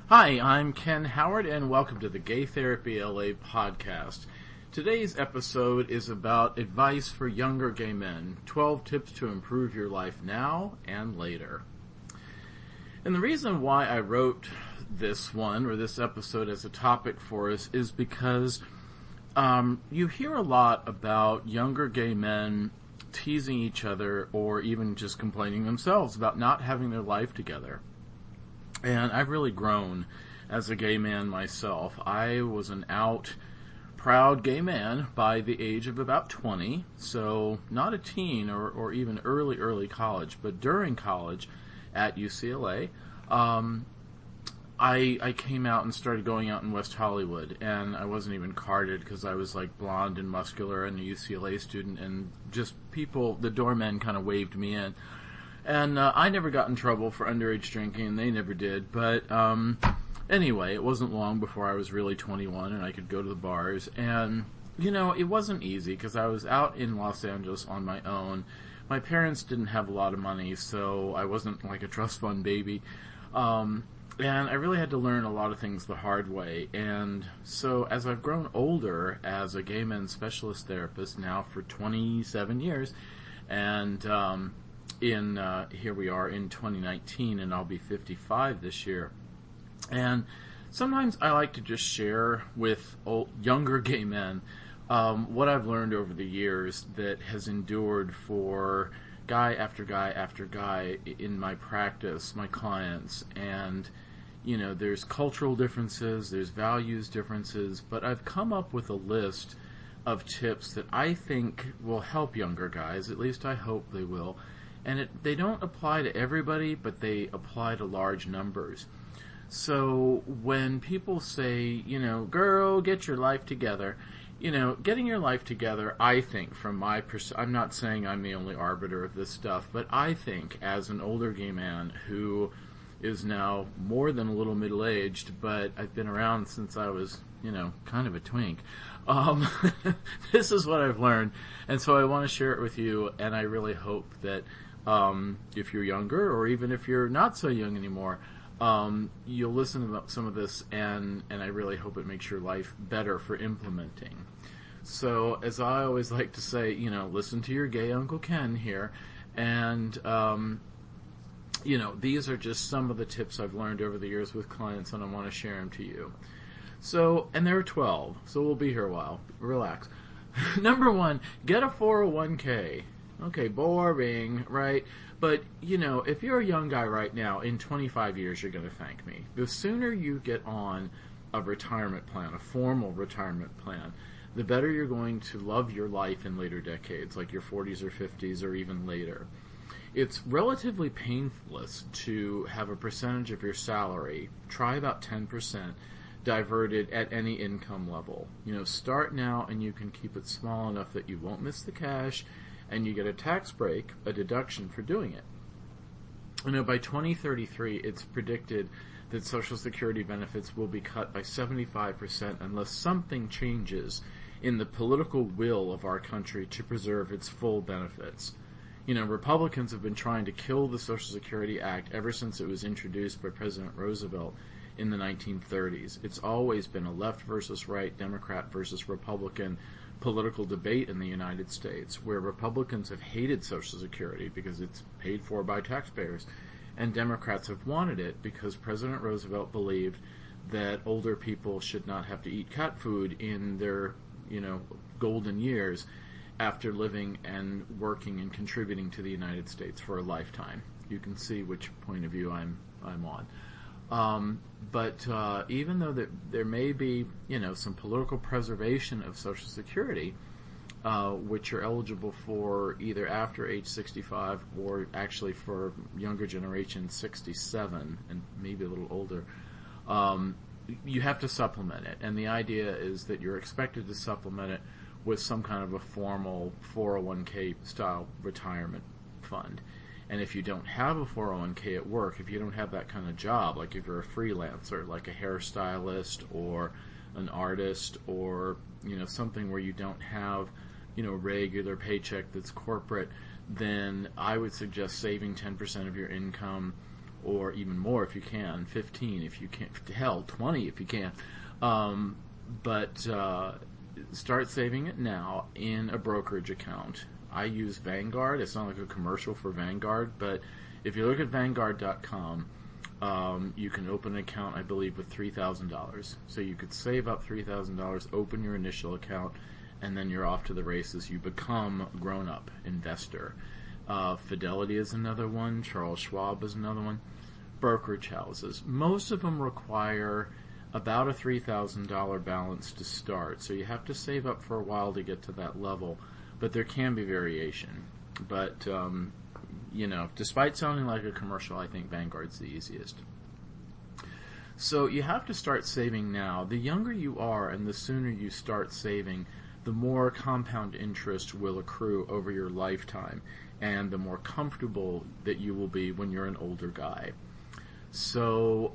Hi, I'm Ken Howard, and welcome to the Gay Therapy LA podcast. Today's episode is about advice for younger gay men, 12 tips to improve your life now and later. And the reason why I wrote this episode as a topic for us is because you hear a lot about younger gay men teasing each other or even just complaining themselves about not having their life together. And I've really grown as a gay man myself. I was an out, proud gay man by the age of about 20, so not a teen or even early college, but during college at UCLA, I came out and started going out in West Hollywood, and I wasn't even carded because I was like blonde and muscular and a UCLA student, and just people, the doormen kind of waved me in. And I never got in trouble for underage drinking, and they never did. But anyway, it wasn't long before I was really 21 and I could go to the bars. And, it wasn't easy because I was out in Los Angeles on my own. My parents didn't have a lot of money, so I wasn't like a trust fund baby. And I really had to learn a lot of things the hard way. And so as I've grown older as a gay men's specialist therapist now for 27 years, and here we are in 2019, and I'll be 55 this year. And sometimes I like to just share with younger gay men what I've learned over the years that has endured for guy after guy after guy in my practice, my clients. And, there's cultural differences, there's values differences, but I've come up with a list of tips that I think will help younger guys, at least I hope they will. And they don't apply to everybody, but they apply to large numbers. So when people say, girl, get your life together, getting your life together, I think from my I'm not saying I'm the only arbiter of this stuff, but I think as an older gay man who is now more than a little middle-aged, but I've been around since I was, kind of a twink. This is what I've learned. And so I want to share it with you, and I really hope that if you're younger, or even if you're not so young anymore, you'll listen to some of this, and I really hope it makes your life better for implementing. So, as I always like to say, listen to your gay Uncle Ken here, and, these are just some of the tips I've learned over the years with clients, and I want to share them to you. So, and there are 12, so we'll be here a while. Relax. Number 1, get a 401k. Okay, boring, right? But, if you're a young guy right now, in 25 years, you're going to thank me. The sooner you get on a retirement plan, a formal retirement plan, the better you're going to love your life in later decades, like your 40s or 50s or even later. It's relatively painless to have a percentage of your salary, try about 10%, diverted at any income level. Start now, and you can keep it small enough that you won't miss the cash, and you get a tax break, a deduction for doing it. By 2033, it's predicted that Social Security benefits will be cut by 75% unless something changes in the political will of our country to preserve its full benefits. Republicans have been trying to kill the Social Security Act ever since it was introduced by President Roosevelt in the 1930s. It's always been a left versus right, Democrat versus Republican political debate in the United States, where Republicans have hated Social Security because it's paid for by taxpayers, and Democrats have wanted it because President Roosevelt believed that older people should not have to eat cat food in their, golden years after living and working and contributing to the United States for a lifetime. You can see which point of view I'm on. But even though there may be, some political preservation of Social Security, which you're eligible for either after age 65 or actually for younger generation 67 and maybe a little older, you have to supplement it. And the idea is that you're expected to supplement it with some kind of a formal 401k style retirement fund. And if you don't have a 401k at work, if you don't have that kind of job, like if you're a freelancer, like a hairstylist or an artist or, something where you don't have, regular paycheck that's corporate, then I would suggest saving 10% of your income or even more if you can, 15 if you can, hell, 20 if you can. But start saving it now in a brokerage account. I use Vanguard. It's not like a commercial for Vanguard, but if you look at Vanguard.com, you can open an account, I believe, with $3,000. So you could save up $3,000, open your initial account, and then you're off to the races. You become a grown-up investor. Fidelity is another one. Charles Schwab is another one. Brokerage houses. Most of them require about a $3,000 balance to start. So you have to save up for a while to get to that level. But there can be variation. But, despite sounding like a commercial, I think Vanguard's the easiest. So you have to start saving now. The younger you are and the sooner you start saving, the more compound interest will accrue over your lifetime, and the more comfortable that you will be when you're an older guy. So,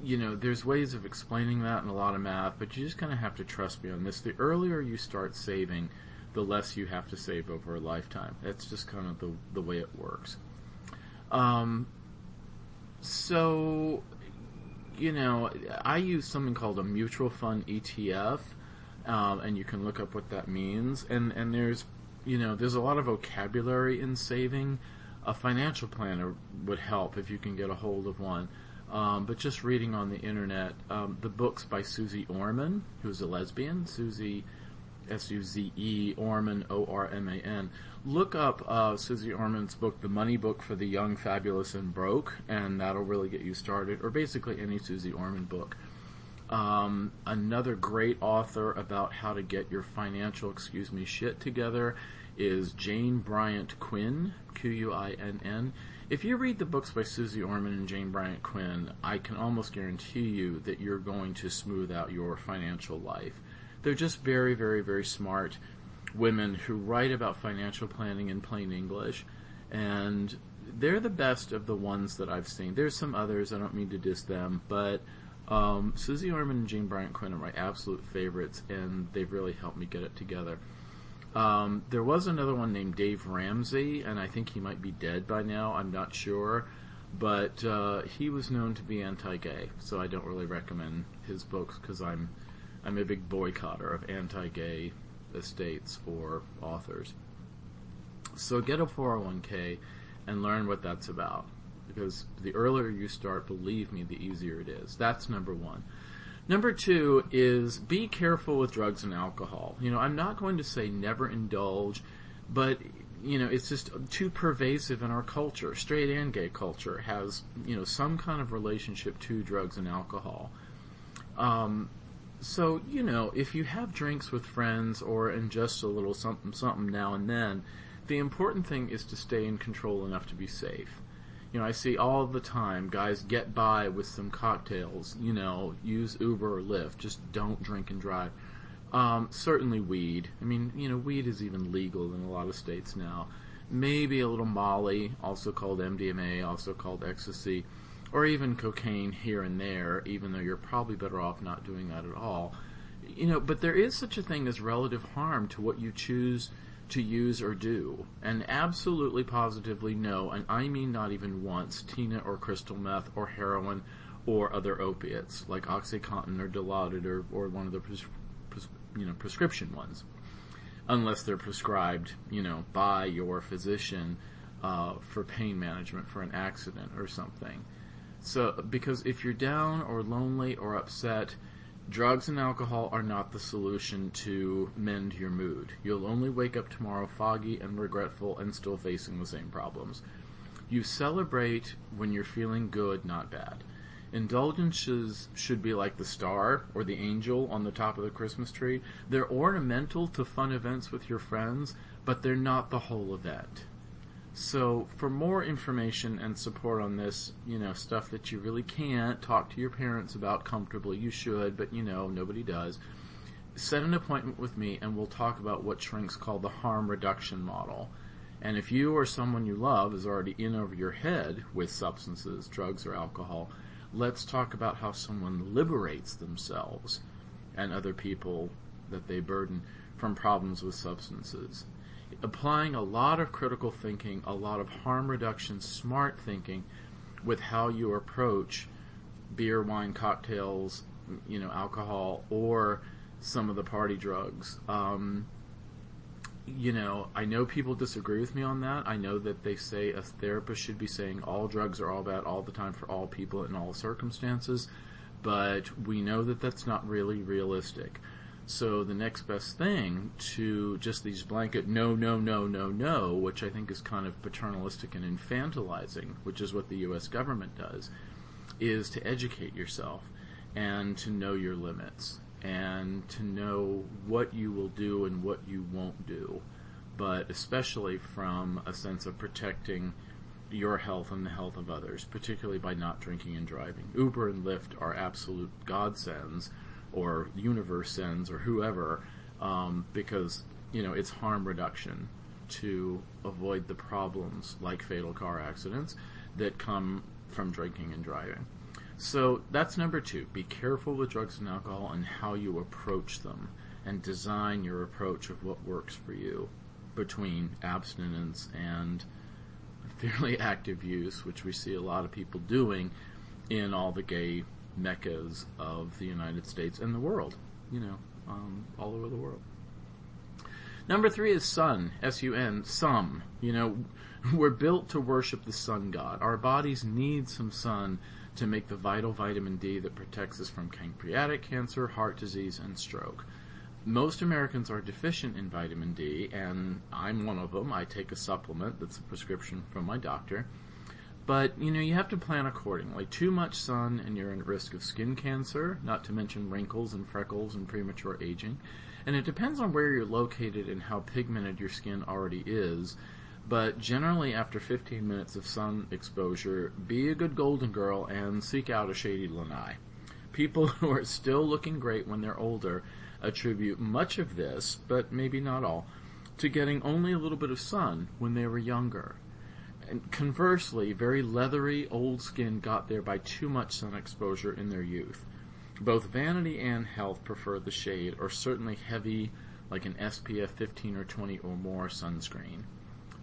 there's ways of explaining that and a lot of math, but you just kind of have to trust me on this. The earlier you start saving, the less you have to save over a lifetime. That's just kind of the way it works. I use something called a mutual fund ETF, and you can look up what that means. And there's a lot of vocabulary in saving. A financial planner would help if you can get a hold of one. But just reading on the internet, the books by Suze Orman, who's a lesbian, Suze, S-U-Z-E, Orman, O-R-M-A-N. Look up Suze Orman's book, The Money Book for the Young, Fabulous, and Broke, and that'll really get you started, or basically any Suze Orman book. Another great author about how to get your financial, shit together is Jane Bryant Quinn, Q-U-I-N-N. If you read the books by Suze Orman and Jane Bryant Quinn, I can almost guarantee you that you're going to smooth out your financial life. They're just very, very, very smart women who write about financial planning in plain English, and they're the best of the ones that I've seen. There's some others, I don't mean to diss them, but Suze Orman and Jane Bryant Quinn are my absolute favorites, and they've really helped me get it together. There was another one named Dave Ramsey, and I think he might be dead by now, I'm not sure, but he was known to be anti-gay, so I don't really recommend his books because I'm a big boycotter of anti-gay estates or authors. So get a 401k and learn what that's about, because the earlier you start, believe me, the easier it is. That's number one. Number two is be careful with drugs and alcohol. I'm not going to say never indulge, but it's just too pervasive in our culture. Straight and gay culture has some kind of relationship to drugs and alcohol. So, if you have drinks with friends or ingest a little something now and then, the important thing is to stay in control enough to be safe. I see all the time guys get by with some cocktails, use Uber or Lyft, just don't drink and drive. Certainly weed. Weed is even legal in a lot of states now. Maybe a little Molly, also called MDMA, also called ecstasy, or even cocaine here and there, even though you're probably better off not doing that at all. But there is such a thing as relative harm to what you choose to use or do. And absolutely positively no, and I mean not even once, Tina or crystal meth or heroin or other opiates like OxyContin or Dilaudid or one of the prescription ones, unless they're prescribed by your physician for pain management for an accident or something. So, because if you're down or lonely or upset, drugs and alcohol are not the solution to mend your mood. You'll only wake up tomorrow foggy and regretful and still facing the same problems. You celebrate when you're feeling good, not bad. Indulgences should be like the star or the angel on the top of the Christmas tree. They're ornamental to fun events with your friends, but they're not the whole event. So for more information and support on this, stuff that you really can't talk to your parents about comfortably, you should, but nobody does, set an appointment with me and we'll talk about what shrinks call the harm reduction model. And if you or someone you love is already in over your head with substances, drugs or alcohol, let's talk about how someone liberates themselves and other people that they burden from problems with substances. Applying a lot of critical thinking, a lot of harm reduction, smart thinking, with how you approach beer, wine, cocktails, alcohol, or some of the party drugs. I know people disagree with me on that. I know that they say a therapist should be saying all drugs are all bad all the time for all people in all circumstances, but we know that that's not really realistic. So the next best thing to just these blanket no, which I think is kind of paternalistic and infantilizing, which is what the U.S. government does, is to educate yourself and to know your limits and to know what you will do and what you won't do, but especially from a sense of protecting your health and the health of others, particularly by not drinking and driving. Uber and Lyft are absolute godsends, or universe sends, or whoever, because it's harm reduction to avoid the problems like fatal car accidents that come from drinking and driving. So that's number 2. Be careful with drugs and alcohol and how you approach them, and design your approach of what works for you between abstinence and fairly active use, which we see a lot of people doing in all the gay meccas of the United States and the world, all over the world. Number 3 is sun, S-U-N, some. We're built to worship the sun god. Our bodies need some sun to make the vital vitamin D that protects us from pancreatic cancer, heart disease, and stroke. Most Americans are deficient in vitamin D, and I'm one of them. I take a supplement that's a prescription from my doctor. But, you have to plan accordingly. Too much sun and you're at risk of skin cancer, not to mention wrinkles and freckles and premature aging. And it depends on where you're located and how pigmented your skin already is. But generally, after 15 minutes of sun exposure, be a good golden girl and seek out a shady lanai. People who are still looking great when they're older attribute much of this, but maybe not all, to getting only a little bit of sun when they were younger. And conversely, very leathery old skin got there by too much sun exposure in their youth. Both vanity and health prefer the shade, or certainly heavy, like an SPF 15 or 20 or more sunscreen.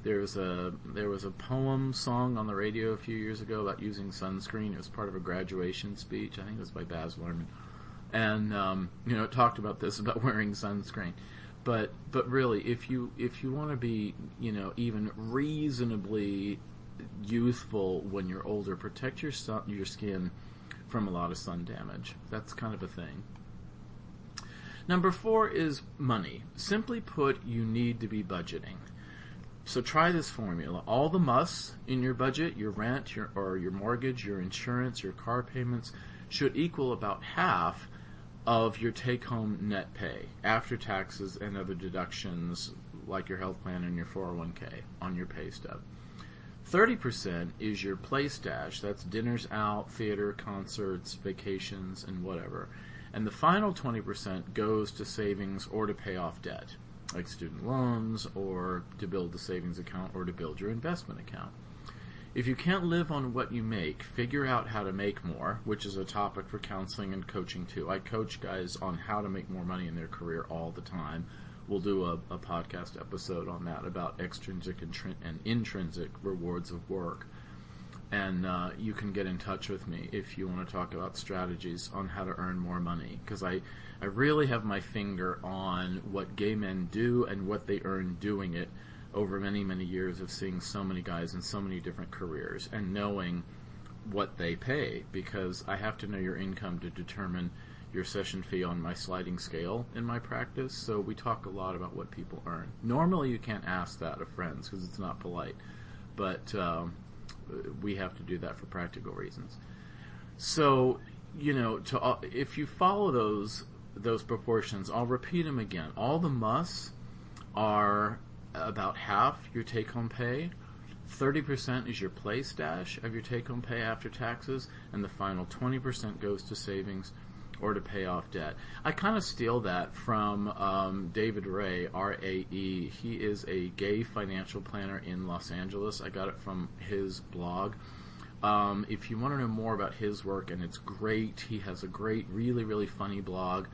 There was a poem song on the radio a few years ago about using sunscreen. It was part of a graduation speech. I think it was by Baz Luhrmann. And it talked about this, about wearing sunscreen. But really, if you want to be even reasonably youthful when you're older, protect your skin from a lot of sun damage. That's kind of a thing. Number 4 is money. Simply put, you need to be budgeting. So try this formula. All the musts in your budget, your rent, your mortgage, your insurance, your car payments, should equal about half of your take-home net pay after taxes and other deductions like your health plan and your 401k on your pay stub. 30% is your play stash. That's dinners out, theater, concerts, vacations, and whatever. And the final 20% goes to savings or to pay off debt, like student loans, or to build the savings account, or to build your investment account. If you can't live on what you make, figure out how to make more, which is a topic for counseling and coaching too. I coach guys on how to make more money in their career all the time. We'll do a podcast episode on that, about extrinsic and intrinsic rewards of work. And you can get in touch with me if you want to talk about strategies on how to earn more money, because I really have my finger on what gay men do and what they earn doing it over many, many years of seeing so many guys in so many different careers and knowing what they pay, because I have to know your income to determine your session fee on my sliding scale in my practice. So we talk a lot about what people earn. Normally you can't ask that of friends because it's not polite, but we have to do that for practical reasons. So, if you follow those proportions, I'll repeat them again. All the musts are about half your take-home pay. 30% is your play stash of your take-home pay after taxes, and the final 20% goes to savings or to pay off debt. I kind of steal that from David Ray, R-A-E. He is a gay financial planner in Los Angeles. I got it from his blog. If you want to know more about his work, and it's great, he has a great, really, really funny blog.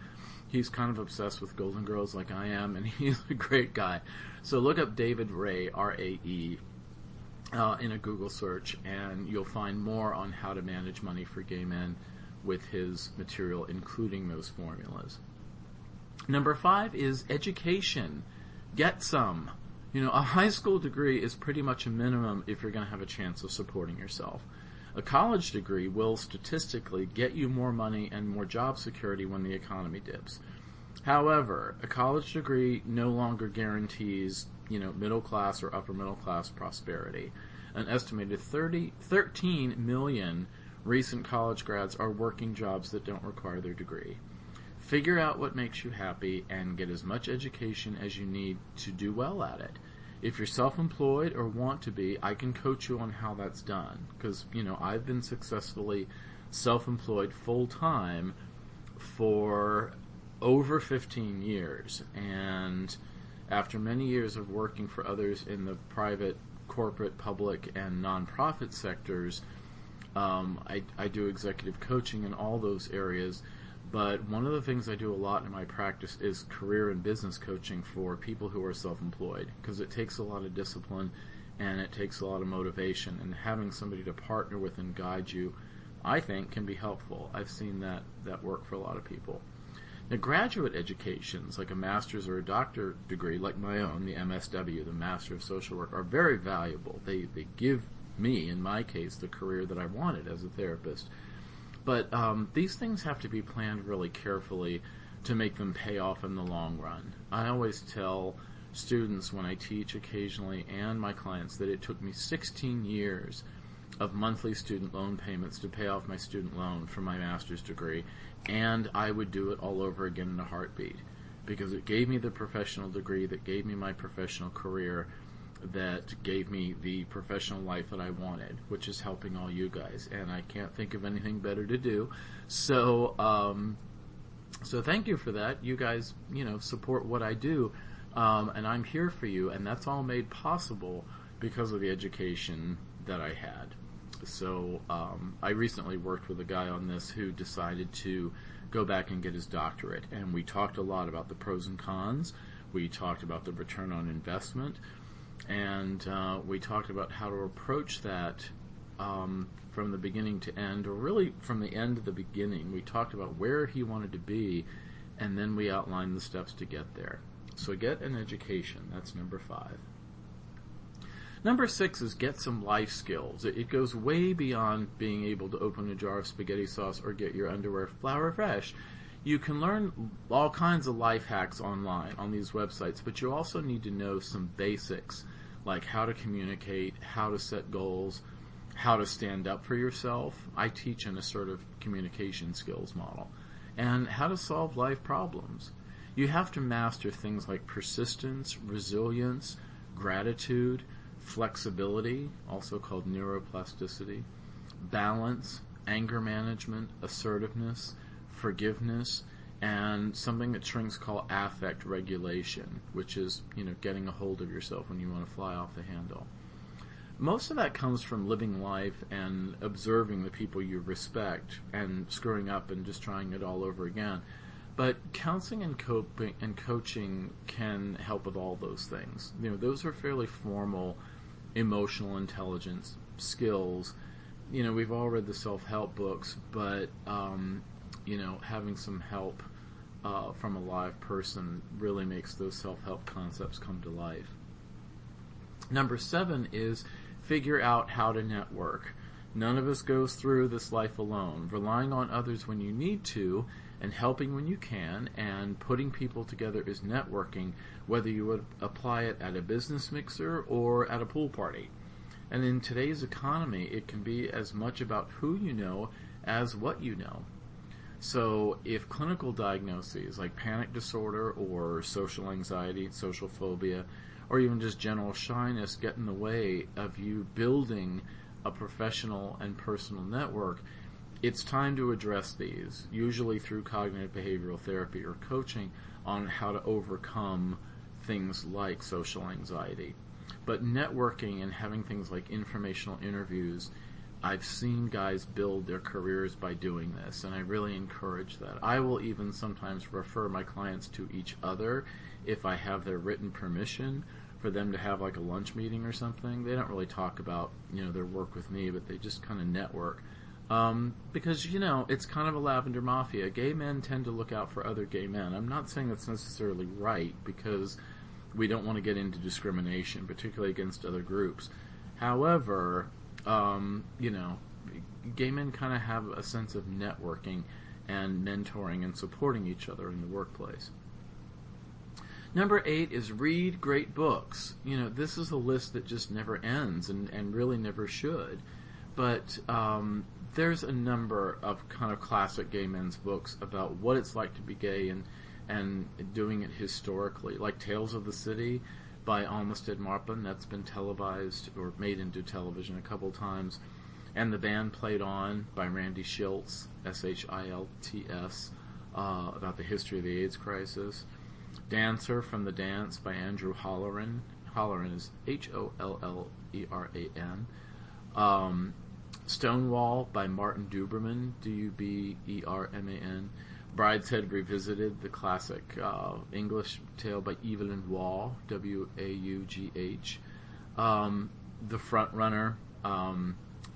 He's kind of obsessed with Golden Girls like I am, and he's a great guy. So look up David Ray, R-A-E. in a Google search, and you'll find more on how to manage money for gay men with his material, including those formulas. Number 5 is education. Get some. A high school degree is pretty much a minimum if you're going to have a chance of supporting yourself. A college degree will statistically get you more money and more job security when the economy dips. However, a college degree no longer guarantees, middle class or upper middle class prosperity. An estimated 13 million recent college grads are working jobs that don't require their degree. Figure out what makes you happy and get as much education as you need to do well at it. If you're self-employed or want to be, I can coach you on how that's done. Because, I've been successfully self-employed full-time for over 15 years. And after many years of working for others in the private, corporate, public, and nonprofit sectors, I do executive coaching in all those areas. But one of the things I do a lot in my practice is career and business coaching for people who are self-employed, because it takes a lot of discipline and it takes a lot of motivation, and having somebody to partner with and guide you, I think, can be helpful. I've seen that work for a lot of people. Now, graduate educations, like a master's or a doctor degree, like my own, the MSW, the Master of Social Work, are very valuable. They give me, in my case, the career that I wanted as a therapist. But these things have to be planned really carefully to make them pay off in the long run. I always tell students when I teach occasionally and my clients that it took me 16 years of monthly student loan payments to pay off my student loan for my master's degree, and I would do it all over again in a heartbeat, because it gave me the professional degree that gave me my professional career, that gave me the professional life that I wanted, which is helping all you guys, and I can't think of anything better to do. So thank you for that. You guys, support what I do, and I'm here for you, and that's all made possible because of the education that I had. So I recently worked with a guy on this who decided to go back and get his doctorate, and we talked a lot about the pros and cons. We talked about the return on investment. And we talked about how to approach that from the beginning to end, or really from the end to the beginning. We talked about where he wanted to be, and then we outlined the steps to get there. So get an education. That's number 5. Number 6 is get some life skills. It goes way beyond being able to open a jar of spaghetti sauce or get your underwear flour fresh. You can learn all kinds of life hacks online on these websites, but you also need to know some basics, like how to communicate, how to set goals, how to stand up for yourself. I teach in a sort of communication skills model, and how to solve life problems. You have to master things like persistence, resilience, gratitude, flexibility, also called neuroplasticity, balance, anger management, assertiveness, forgiveness, and something that shrinks call affect regulation, which is, getting a hold of yourself when you want to fly off the handle. Most of that comes from living life and observing the people you respect and screwing up and just trying it all over again. But counseling and coaching can help with all those things. Those are fairly formal emotional intelligence skills. We've all read the self-help books, but having some help from a live person really makes those self-help concepts come to life. Number 7 is figure out how to network. None of us goes through this life alone. Relying on others when you need to, and helping when you can, and putting people together is networking, whether you would apply it at a business mixer or at a pool party. And in today's economy, it can be as much about who you know as what you know. So if clinical diagnoses like panic disorder or social anxiety, social phobia, or even just general shyness get in the way of you building a professional and personal network, it's time to address these, usually through cognitive behavioral therapy or coaching on how to overcome things like social anxiety. But networking and having things like informational interviews, I've seen guys build their careers by doing this, and I really encourage that. I will even sometimes refer my clients to each other if I have their written permission for them to have like a lunch meeting or something. They don't really talk about, their work with me, but they just kind of network. Because, it's kind of a lavender mafia. Gay men tend to look out for other gay men. I'm not saying that's necessarily right, because we don't want to get into discrimination, particularly against other groups. However, gay men kind of have a sense of networking and mentoring and supporting each other in the workplace. Number 8 is read great books. This is a list that just never ends and really never should. But there's a number of kind of classic gay men's books about what it's like to be gay and doing it historically, like Tales of the City by Olmsted Marpin. That's been televised or made into television a couple times. And The Band Played On by Randy Shilts, Shilts, about the history of the AIDS crisis. Dancer from the Dance by Andrew Holleran. Holleran is Holleran. Stonewall by Martin Duberman, Duberman. Brideshead Revisited, the classic English tale by Evelyn Waugh, Waugh. The Front Runner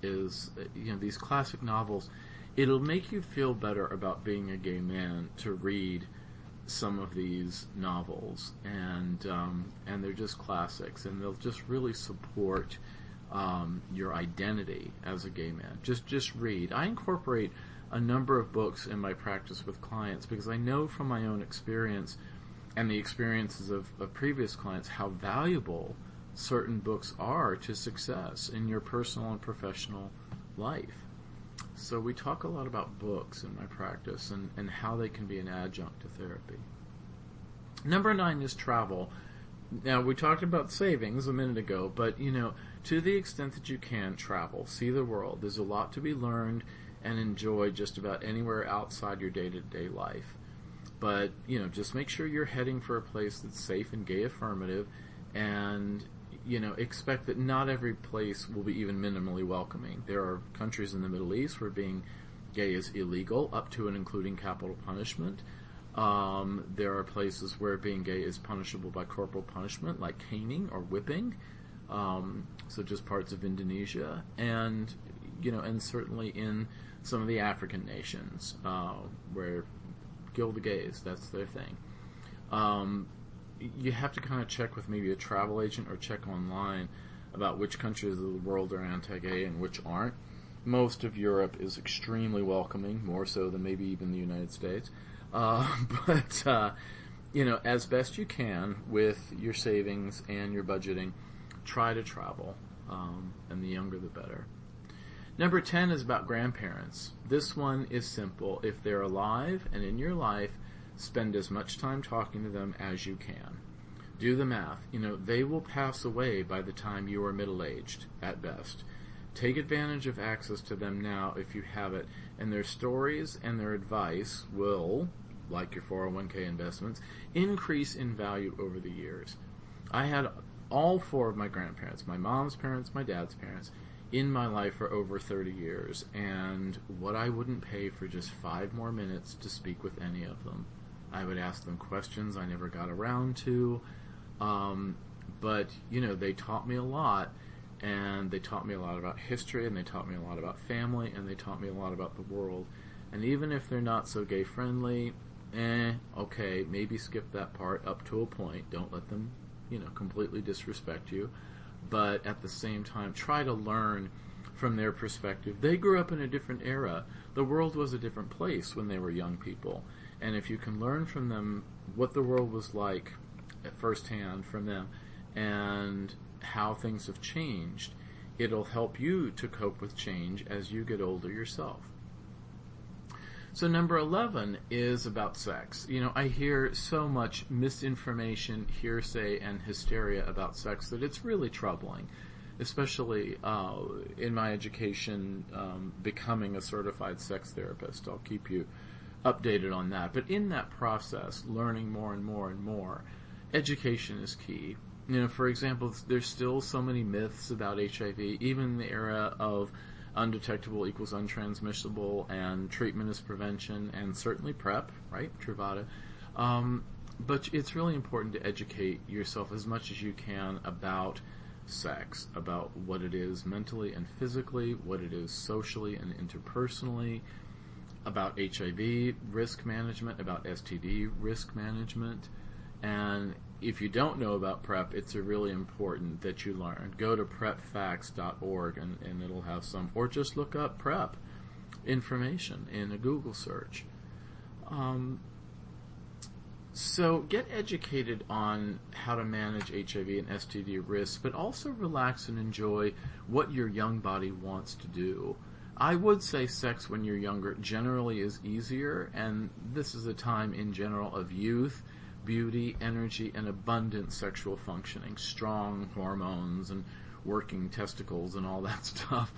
is, these classic novels. It'll make you feel better about being a gay man to read some of these novels, and they're just classics, and they'll just really support your identity as a gay man. Just read. I incorporate a number of books in my practice with clients because I know from my own experience and the experiences of previous clients how valuable certain books are to success in your personal and professional life. So we talk a lot about books in my practice and how they can be an adjunct to therapy. Number 9 is travel. Now, we talked about savings a minute ago, but, to the extent that you can, travel. See the world. There's a lot to be learned and enjoyed just about anywhere outside your day-to-day life. But, just make sure you're heading for a place that's safe and gay affirmative, and, expect that not every place will be even minimally welcoming. There are countries in the Middle East where being gay is illegal, up to and including capital punishment. There are places where being gay is punishable by corporal punishment, like caning or whipping. So just parts of Indonesia, and certainly in some of the African nations where kill the gays, that's their thing. You have to kind of check with maybe a travel agent or check online about which countries of the world are anti-gay and which aren't. Most of Europe is extremely welcoming, more so than maybe even the United States. But as best you can with your savings and your budgeting, try to travel, and the younger the better. Number 10 is about grandparents. This one is simple. If they're alive and in your life, spend as much time talking to them as you can. Do the math. They will pass away by the time you are middle-aged, at best. Take advantage of access to them now if you have it, and their stories and their advice will, like your 401k investments, increase in value over the years. I had all 4 of my grandparents, my mom's parents, my dad's parents, in my life for over 30 years, and what I wouldn't pay for just 5 more minutes to speak with any of them. I would ask them questions I never got around to, but, they taught me a lot, and they taught me a lot about history, and they taught me a lot about family, and they taught me a lot about the world. And even if they're not so gay-friendly, okay, maybe skip that part up to a point. Don't let them, completely disrespect you. But at the same time, try to learn from their perspective. They grew up in a different era. The world was a different place when they were young people. And if you can learn from them what the world was like at firsthand from them and how things have changed, it'll help you to cope with change as you get older yourself. So number 11 is about sex. I hear so much misinformation, hearsay, and hysteria about sex that it's really troubling, especially in my education becoming a certified sex therapist. I'll keep you updated on that. But in that process, learning more and more and more, education is key. For example, there's still so many myths about HIV, even in the era of undetectable equals untransmissible, and treatment is prevention, and certainly PrEP, right, Truvada. But it's really important to educate yourself as much as you can about sex, about what it is mentally and physically, what it is socially and interpersonally, about HIV risk management, about STD risk management. And if you don't know about PrEP, it's really important that you learn. Go to prepfacts.org and it'll have some, or just look up PrEP information in a Google search. So get educated on how to manage HIV and STD risks, but also relax and enjoy what your young body wants to do. I would say sex when you're younger generally is easier, and this is a time in general of youth, beauty, energy, and abundant sexual functioning, strong hormones and working testicles and all that stuff.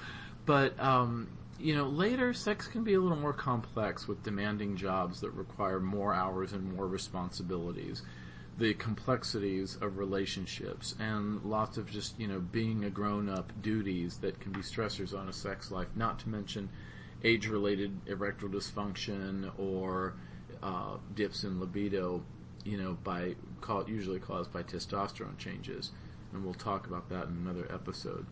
But later, sex can be a little more complex with demanding jobs that require more hours and more responsibilities, the complexities of relationships, and lots of just, being a grown-up duties that can be stressors on a sex life, not to mention age-related erectile dysfunction or dips in libido, usually caused by testosterone changes. And we'll talk about that in another episode.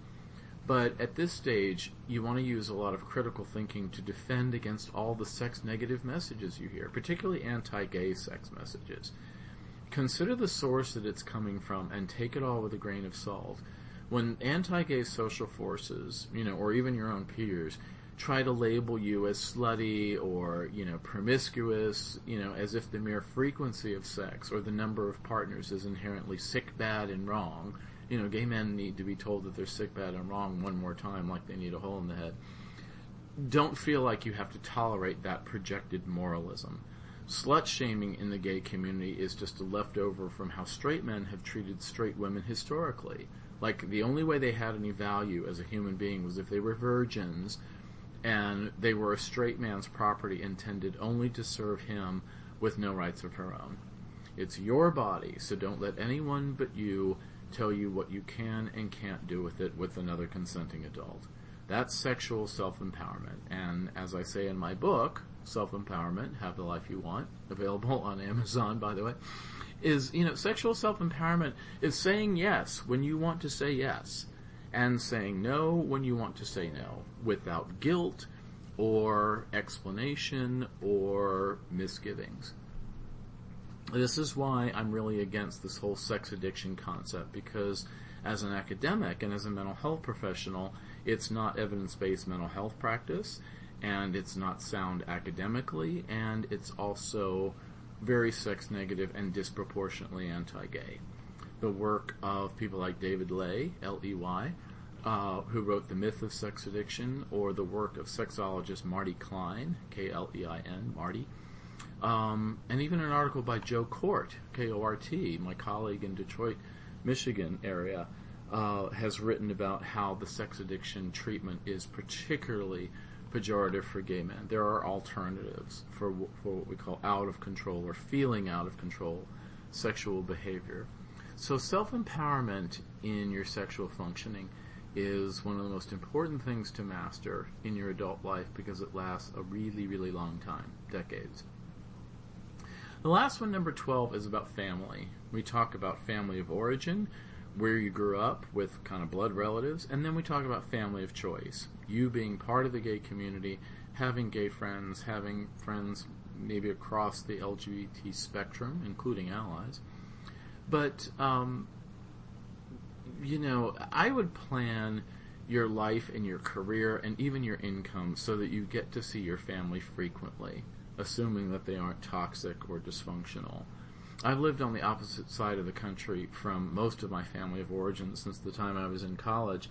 But at this stage, you want to use a lot of critical thinking to defend against all the sex-negative messages you hear, particularly anti-gay sex messages. Consider the source that it's coming from and take it all with a grain of salt. When anti-gay social forces, or even your own peers, try to label you as slutty or, promiscuous, as if the mere frequency of sex or the number of partners is inherently sick, bad, and wrong. Gay men need to be told that they're sick, bad, and wrong one more time like they need a hole in the head. Don't feel like you have to tolerate that projected moralism. Slut-shaming in the gay community is just a leftover from how straight men have treated straight women historically. Like, the only way they had any value as a human being was if they were virgins and they were a straight man's property intended only to serve him with no rights of her own. It's your body, so don't let anyone but you tell you what you can and can't do with it with another consenting adult. That's sexual self-empowerment. And as I say in my book, Self-Empowerment, Have the Life You Want, available on Amazon, by the way, is, sexual self-empowerment is saying yes when you want to say yes, and saying no when you want to say no, without guilt or explanation or misgivings. This is why I'm really against this whole sex addiction concept, because as an academic and as a mental health professional, it's not evidence-based mental health practice, and it's not sound academically, and it's also very sex-negative and disproportionately anti-gay. The work of people like David Ley, L-E-Y, who wrote The Myth of Sex Addiction, or the work of sexologist Marty Klein, K-L-E-I-N, Marty, and even an article by Joe Kort, K-O-R-T, my colleague in Detroit, Michigan area, has written about how the sex addiction treatment is particularly pejorative for gay men. There are alternatives for what we call out of control or feeling out of control sexual behavior. So self-empowerment in your sexual functioning is one of the most important things to master in your adult life because it lasts a really, really long time, decades. The last one, number 12, is about family. We talk about family of origin, where you grew up with kind of blood relatives, and then we talk about family of choice. You being part of the gay community, having gay friends, having friends maybe across the LGBT spectrum, including allies. But, I would plan your life and your career and even your income so that you get to see your family frequently, assuming that they aren't toxic or dysfunctional. I've lived on the opposite side of the country from most of my family of origin since the time I was in college,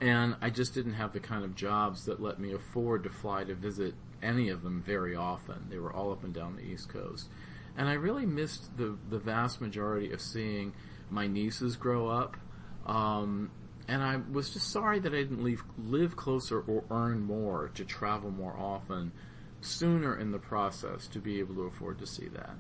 and I just didn't have the kind of jobs that let me afford to fly to visit any of them very often. They were all up and down the East Coast. And I really missed the vast majority of seeing my nieces grow up, and I was just sorry that I didn't live closer or earn more to travel more often sooner in the process to be able to afford to see that.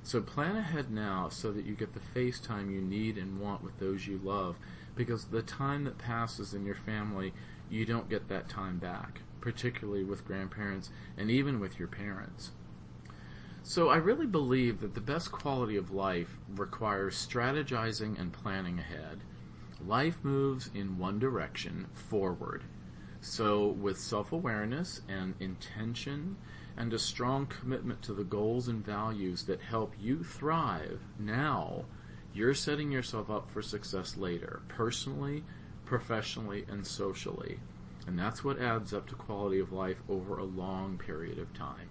So plan ahead now so that you get the face time you need and want with those you love, because the time that passes in your family, you don't get that time back, particularly with grandparents and even with your parents. So I really believe that the best quality of life requires strategizing and planning ahead. Life moves in one direction, forward. So with self-awareness and intention and a strong commitment to the goals and values that help you thrive now, you're setting yourself up for success later, personally, professionally, and socially. And that's what adds up to quality of life over a long period of time.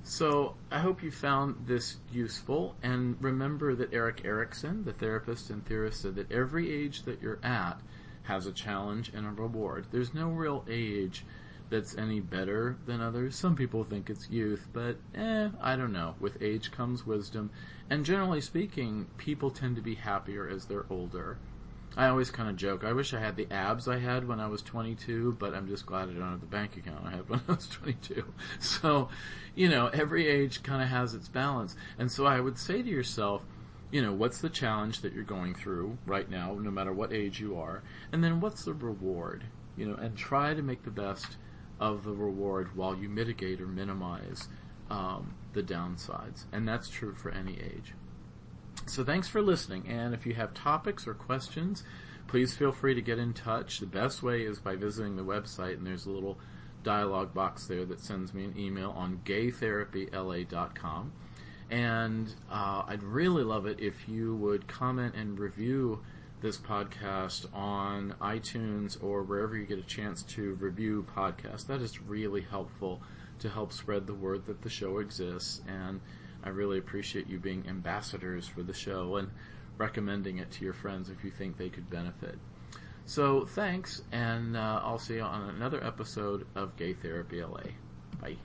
So I hope you found this useful, and remember that Erik Erikson, the therapist and theorist, said that every age that you're at has a challenge and a reward. There's no real age that's any better than others. Some people think it's youth, but I don't know. With age comes wisdom, and generally speaking, people tend to be happier as they're older. I always kind of joke, I wish I had the abs I had when I was 22, but I'm just glad I don't have the bank account I had when I was 22. So, every age kind of has its balance. And so I would say to yourself, what's the challenge that you're going through right now, no matter what age you are, and then what's the reward, and try to make the best of the reward while you mitigate or minimize the downsides. And that's true for any age. So thanks for listening, and if you have topics or questions, please feel free to get in touch. The best way is by visiting the website, and there's a little dialog box there that sends me an email on gaytherapyla.com. And I'd really love it if you would comment and review this podcast on iTunes or wherever you get a chance to review podcasts. That is really helpful to help spread the word that the show exists, and I really appreciate you being ambassadors for the show and recommending it to your friends if you think they could benefit. So thanks, and I'll see you on another episode of Gay Therapy LA. Bye.